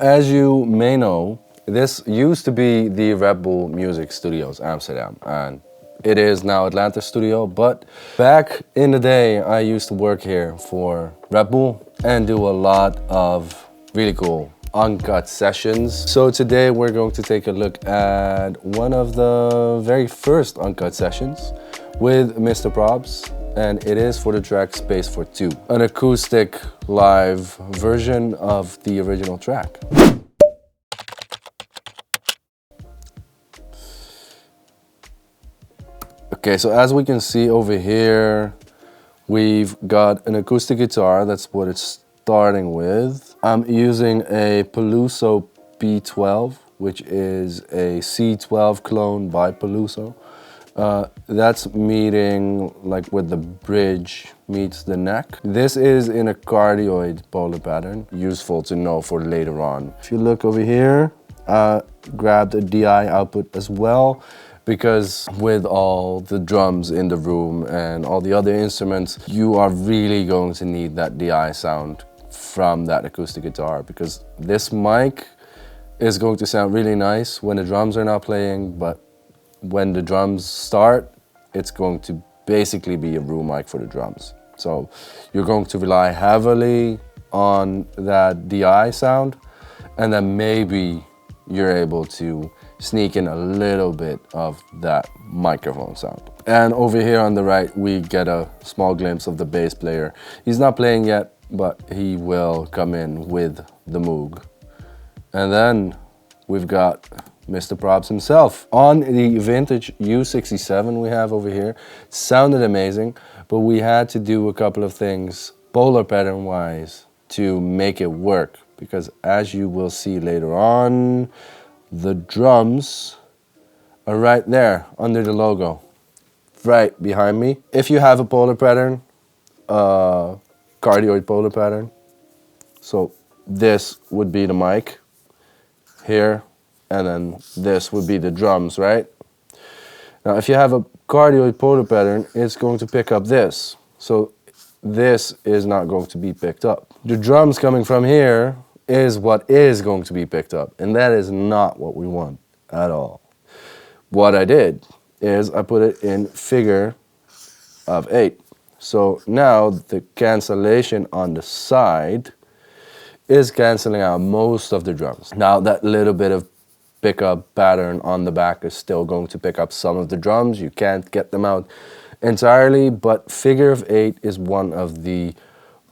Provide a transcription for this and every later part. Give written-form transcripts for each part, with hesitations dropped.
As you may know, this used to be the RedBullMusic Studios Amsterdam, and it is now Atlanta Studio, but back in the day I used to work here for Red Bull and do a lot of really cool uncut sessions. So today we're going to take a look at one of the very first uncut sessions with Mr Probz, and it is for the track Space for Two, an acoustic live version of the original track. Okay, so as we can see over here, we've got an acoustic guitar. That's what it's starting with. I'm using a Peluso B12, which is a C12 clone by Peluso. That's meeting like with the bridge meets the neck. This is in a cardioid polar pattern, useful to know for later on. If you look over here, I grabbed a DI output as well, because with all the drums in the room and all the other instruments, you are really going to need that DI sound from that acoustic guitar, because this mic is going to sound really nice when the drums are not playing, but when the drums start, it's going to basically be a room mic for the drums. So you're going to rely heavily on that DI sound, and then maybe you're able to sneak in a little bit of that microphone sound. And over here on the right, we get a small glimpse of the bass player. He's not playing yet, but he will come in with the Moog. And then we've got Mr Probz himself on the vintage U67 we have over here. Sounded amazing, but we had to do a couple of things polar pattern wise to make it work, because as you will see later on, the drums are right there under the logo, right behind me. If you have a polar pattern, cardioid polar pattern, so this would be the mic here, and then this would be the drums, right? Now, if you have a cardioid polar pattern, it's going to pick up this. So this is not going to be picked up. The drums coming from here is what is going to be picked up, and that is not what we want at all. What I did is I put it in figure of 8. So now the cancellation on the side is canceling out most of the drums. Now that little bit of pickup pattern on the back is still going to pick up some of the drums. You can't get them out entirely, but figure of 8 is one of the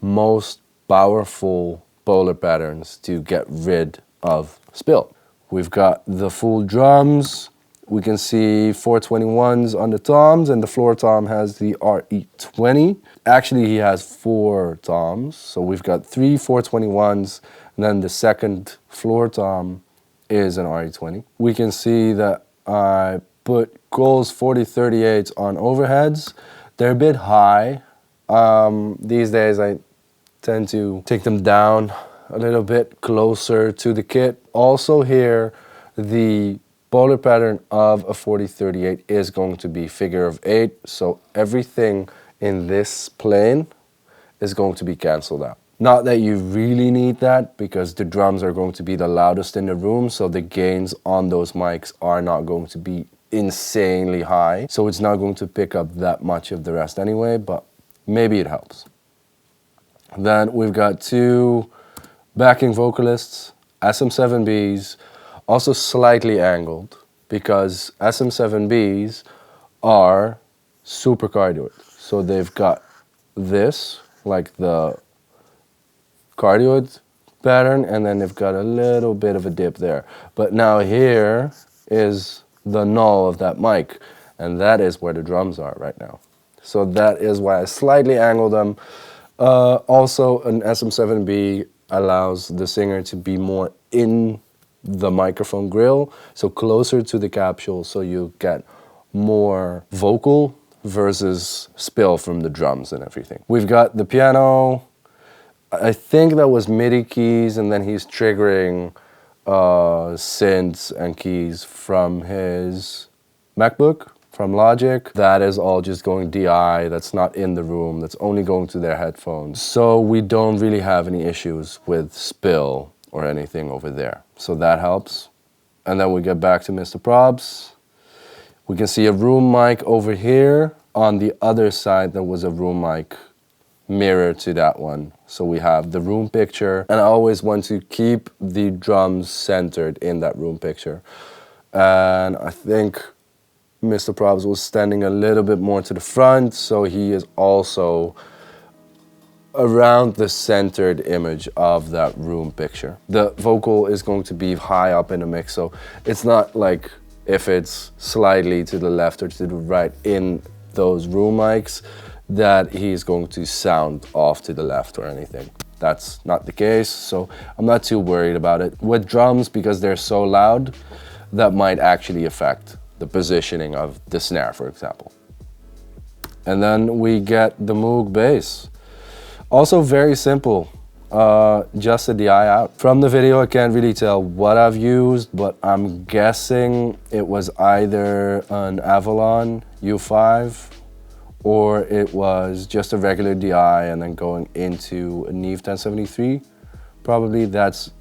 most powerful polar patterns to get rid of spill. We've got the full drums. We can see 421s on the toms, and the floor tom has the RE20. Actually, he has 4 toms, so we've got 3 421s, and then the second floor tom is an RE20. We can see that I put Cole's 4038s on overheads. They're a bit high. These days I tend to take them down a little bit closer to the kit. Also here, the polar pattern of a 4038 is going to be figure of 8, so everything in this plane is going to be canceled out. Not that you really need that, because the drums are going to be the loudest in the room, so the gains on those mics are not going to be insanely high, so it's not going to pick up that much of the rest anyway, but maybe it helps. Then we've got 2 backing vocalists, SM7Bs, also slightly angled, because SM7Bs are super cardioid. So they've got this, like the cardioid pattern, and then they've got a little bit of a dip there. But now here is the null of that mic, and that is where the drums are right now. So that is why I slightly angled them. Also, an SM7B allows the singer to be more in the microphone grill, so closer to the capsule, so you get more vocal versus spill from the drums and everything. We've got the piano. I think that was MIDI keys, and then he's triggering synths and keys from his MacBook, from Logic. That is all just going DI, that's not in the room, that's only going to their headphones. So we don't really have any issues with spill or anything over there. So that helps. And then we get back to Mr. Probz. We can see a room mic over here. On the other side, there was a room mic mirror to that one. So we have the room picture, and I always want to keep the drums centered in that room picture. And I think Mr. Probz was standing a little bit more to the front, so he is also around the centered image of that room picture. The vocal is going to be high up in the mix, so it's not like if it's slightly to the left or to the right in those room mics that he's going to sound off to the left or anything. That's not the case, so I'm not too worried about it. With drums, because they're so loud, that might actually affect the positioning of the snare, for example. And then we get the Moog bass. Also very simple, just a DI out. From the video I can't really tell what I've used, but I'm guessing it was either an Avalon U5 or it was just a regular DI and then going into a Neve 1073. Probably that's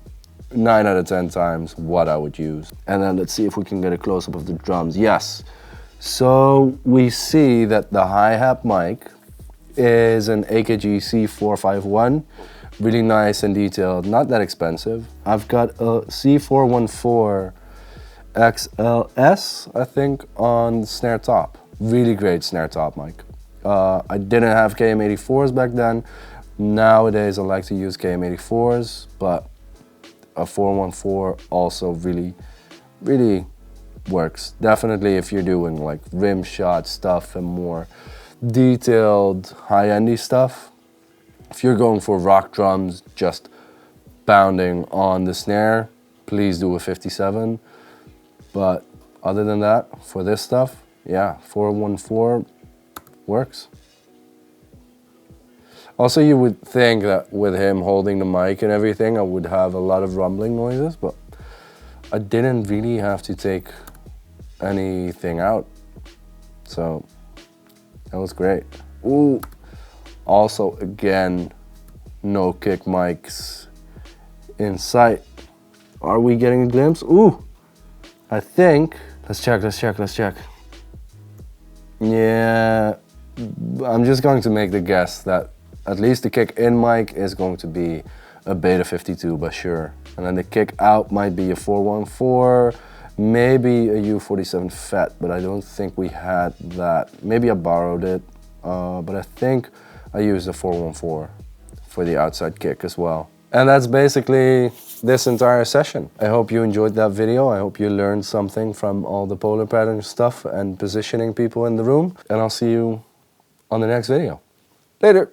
9 out of 10 times what I would use. And then let's see if we can get a close-up of the drums. Yes, so we see that the hi-hat mic is an AKG C451, really nice and detailed, not that expensive. I've got a C414 XLS, I think, on the snare top. Really great snare top mic. I didn't have KM84s back then. Nowadays I like to use KM84s, but a 414 also really works. Definitely if you're doing like rim shot stuff and more detailed high-endy stuff. If you're going for rock drums, just pounding on the snare, please do a 57. But other than that, for this stuff, yeah, 414 works. Also, you would think that with him holding the mic and everything, I would have a lot of rumbling noises, but I didn't really have to take anything out. So that was great. Ooh, also again, no kick mics in sight. Are we getting a glimpse? Ooh, I think, let's check. Yeah, I'm just going to make the guess that at least the kick in mic is going to be a Beta 52, but sure. And then the kick out might be a 414, maybe a U47 FET, but I don't think we had that. Maybe I borrowed it, but I think I used a 414 for the outside kick as well. And that's basically this entire session. I hope you enjoyed that video. I hope you learned something from all the polar pattern stuff and positioning people in the room. And I'll see you on the next video. Later.